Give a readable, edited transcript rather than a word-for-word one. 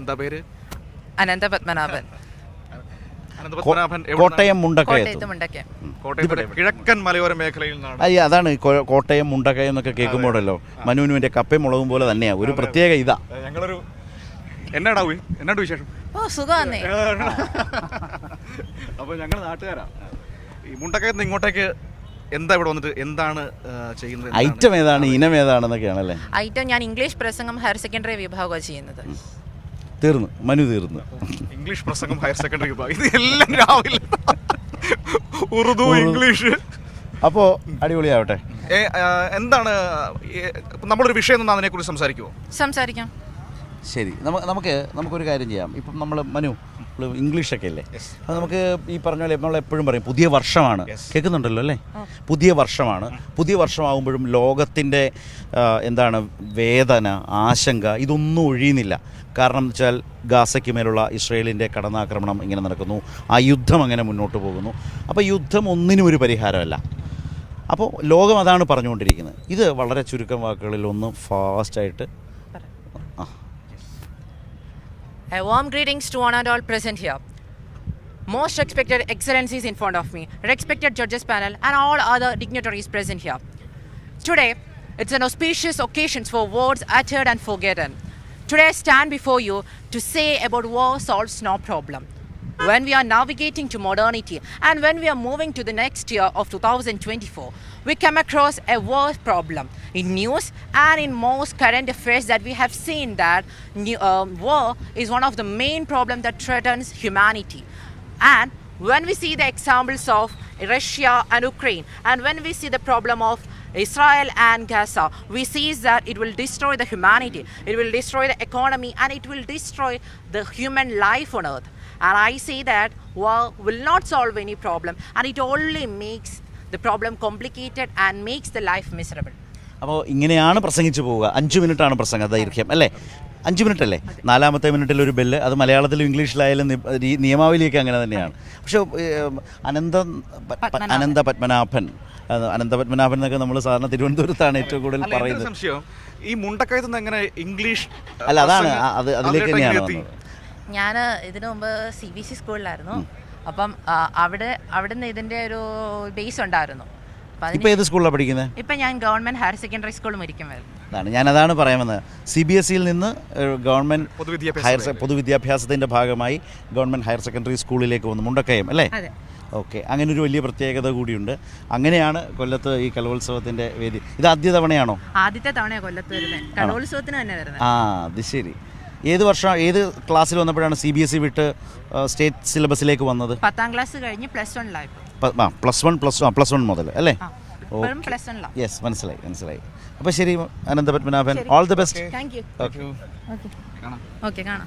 എന്താ പേര്? അനന്തപത്മനാഭൻ. കോട്ടയം മുണ്ടക്കയം. കോട്ടയത്തെ കിഴക്കൻ മലയോര മേഖലയിൽ നിന്നാണ്. അതാണ് കോട്ടയം മുണ്ടക്കയം എന്നൊക്കെ കേൾക്കുമ്പോഴല്ലോ മനുവിന്റെ കപ്പയും മുളകും പോലെ തന്നെയാ ഒരു പ്രത്യേക ഇതാ. ഞങ്ങളൊരു എന്നാണ് വിശേഷം? സുഖാന്നേ. അപ്പൊ ഞങ്ങൾ നാട്ടുകാരാ. ഈ മുണ്ടക്കയത്ത് ഇങ്ങോട്ടേക്ക് എന്താ ഇവിടെ വന്നിട്ട് എന്താണ് ചെയ്യുന്നത്? ഐറ്റം ഏതാണ്, ഇനം ഏതാണെന്നൊക്കെയാണല്ലേ? ഐറ്റം ഞാൻ ഇംഗ്ലീഷ് പ്രസംഗം ഹയർ സെക്കൻഡറി വിഭാഗമാണ് ചെയ്യുന്നത്. തീർന്നു, മനു തീർന്നു. ഇംഗ്ലീഷ് പ്രസംഗം ഹയർ സെക്കൻഡറി വിഭാഗം, ഇത് എല്ലാം രാവിലെ ഉറുദു ഇംഗ്ലീഷ്. അപ്പോ അടിപൊളിയാവട്ടെ. എന്താണ് നമ്മളൊരു വിഷയം അതിനെക്കുറിച്ച് സംസാരിക്കാം. ശരി, നമുക്കൊരു കാര്യം ചെയ്യാം. ഇപ്പം നമ്മൾ മനു ഇംഗ്ലീഷൊക്കെ അല്ലേ, അത് നമുക്ക് ഈ പറഞ്ഞ പോലെ നമ്മളെപ്പോഴും പറയും പുതിയ വർഷമാണ്. കേൾക്കുന്നുണ്ടല്ലോ അല്ലേ? പുതിയ വർഷമാണ്. പുതിയ വർഷമാകുമ്പോഴും ലോകത്തിൻ്റെ എന്താണ് വേദന, ആശങ്ക ഇതൊന്നും ഒഴിയുന്നില്ല. കാരണം എന്ന് വെച്ചാൽ ഗാസയ്ക്ക് മേലുള്ള ഇസ്രയേലിൻ്റെ കടന്നാക്രമണം ഇങ്ങനെ നടക്കുന്നു, ആ യുദ്ധം അങ്ങനെ മുന്നോട്ട് പോകുന്നു. അപ്പോൾ യുദ്ധം ഒന്നിനും ഒരു പരിഹാരമല്ല. അപ്പോൾ ലോകം അതാണ് പറഞ്ഞുകൊണ്ടിരിക്കുന്നത്. ഇത് വളരെ ചുരുക്കം വാക്കുകളിൽ ഒന്ന് ഫാസ്റ്റായിട്ട്. A warm greetings to one and all present here. Most respected excellencies in front of me, respected judges panel and all other dignitaries present here. Today, it's an auspicious occasion for words uttered and forgotten. Today I stand before you to say about war solves no problem. When we are navigating to modernity and when we are moving to the next year of 2024, we come across a war problem. In news and in most current affairs that we have seen that war is one of the main problems that threatens humanity. And when we see the examples of Russia and Ukraine, and when we see the problem of Israel and Gaza, we see that it will destroy the humanity, it will destroy the economy, and it will destroy the human life on earth. And I say that war will not solve any problem, and it only makes the problem complicated and makes the life miserable. അപ്പോൾ ഇങ്ങനെയാണ് പ്രസംഗിച്ചു പോവുക. 5 മിനിറ്റാണ് പ്രസംഗ ദൈർഘ്യം അല്ലേ? 5 minute അല്ലേ? 4ാമത്തെ മിനിറ്റിൽ ഒരു ബെല്ല്. അത് മലയാളത്തിലും ഇംഗ്ലീഷിലായാലും നിയമാവലിയൊക്കെ അങ്ങനെ തന്നെയാണ്. പക്ഷേ അനന്തപത്മനാഭൻ എന്നൊക്കെ നമ്മൾ സാധാരണ തിരുവനന്തപുരത്താണ് ഏറ്റവും കൂടുതൽ പറയുന്നത്. സംശയം ഈ മുണ്ടക്കയത്ത് നിന്ന് എങ്ങനെ ഇംഗ്ലീഷ് അല്ല, അതാണ് അതിലേക്ക് തന്നെയാണ് വന്നത്. ഞാൻ ഇതിനു മുമ്പ് CBSE സ്കൂളിലായിരുന്നു. അപ്പം അവിടെ നിന്ന് ഇതിൻ്റെ ഒരു ബേസ് ഉണ്ടായിരുന്നു. ഇപ്പോൾ ഏത് സ്കൂളിലാണ് പഠിക്കുന്നത്? ഇപ്പം ഞാൻ ഗവൺമെൻറ് ഹയർ സെക്കൻഡറി സ്കൂൾ മുരിക്കുമായിരുന്നു. ഞാനതാണ് പറയാൻ വന്നത്. CBSEയിൽ നിന്ന് ഗവൺമെൻറ് പൊതുവിദ്യാഭ്യാസത്തിൻ്റെ ഭാഗമായി ഗവൺമെൻറ് ഹയർ സെക്കൻഡറി സ്കൂളിലേക്ക് വന്നു മുണ്ടക്കയം അല്ലേ? ഓക്കെ, അങ്ങനെ ഒരു വലിയ പ്രത്യേകത കൂടിയുണ്ട്. അങ്ങനെയാണ് കൊല്ലത്ത് ഈ കലോത്സവത്തിൻ്റെ വേദി. ഇത് ആദ്യ തവണയാണോ? ആദ്യത്തെ തവണയാണ് കൊല്ലത്ത് വരുന്നത്. കലോത്സവത്തിന് തന്നെ വരുന്നത്. അത് ശരി. ഏത് ക്ലാസ്സിൽ വന്നപ്പോഴാണ് CBSE വിട്ട് സ്റ്റേറ്റ് സിലബസിലേക്ക് വന്നത്? 10ാം ക്ലാസ് കഴിഞ്ഞ് +1 പ്ലസ് വൺ മുതൽ അല്ലേ? യെസ്, മനസ്സിലായി. അപ്പോൾ ശരി Ananthapadmanabhan, all the best. Thank you. Okay കാണാം.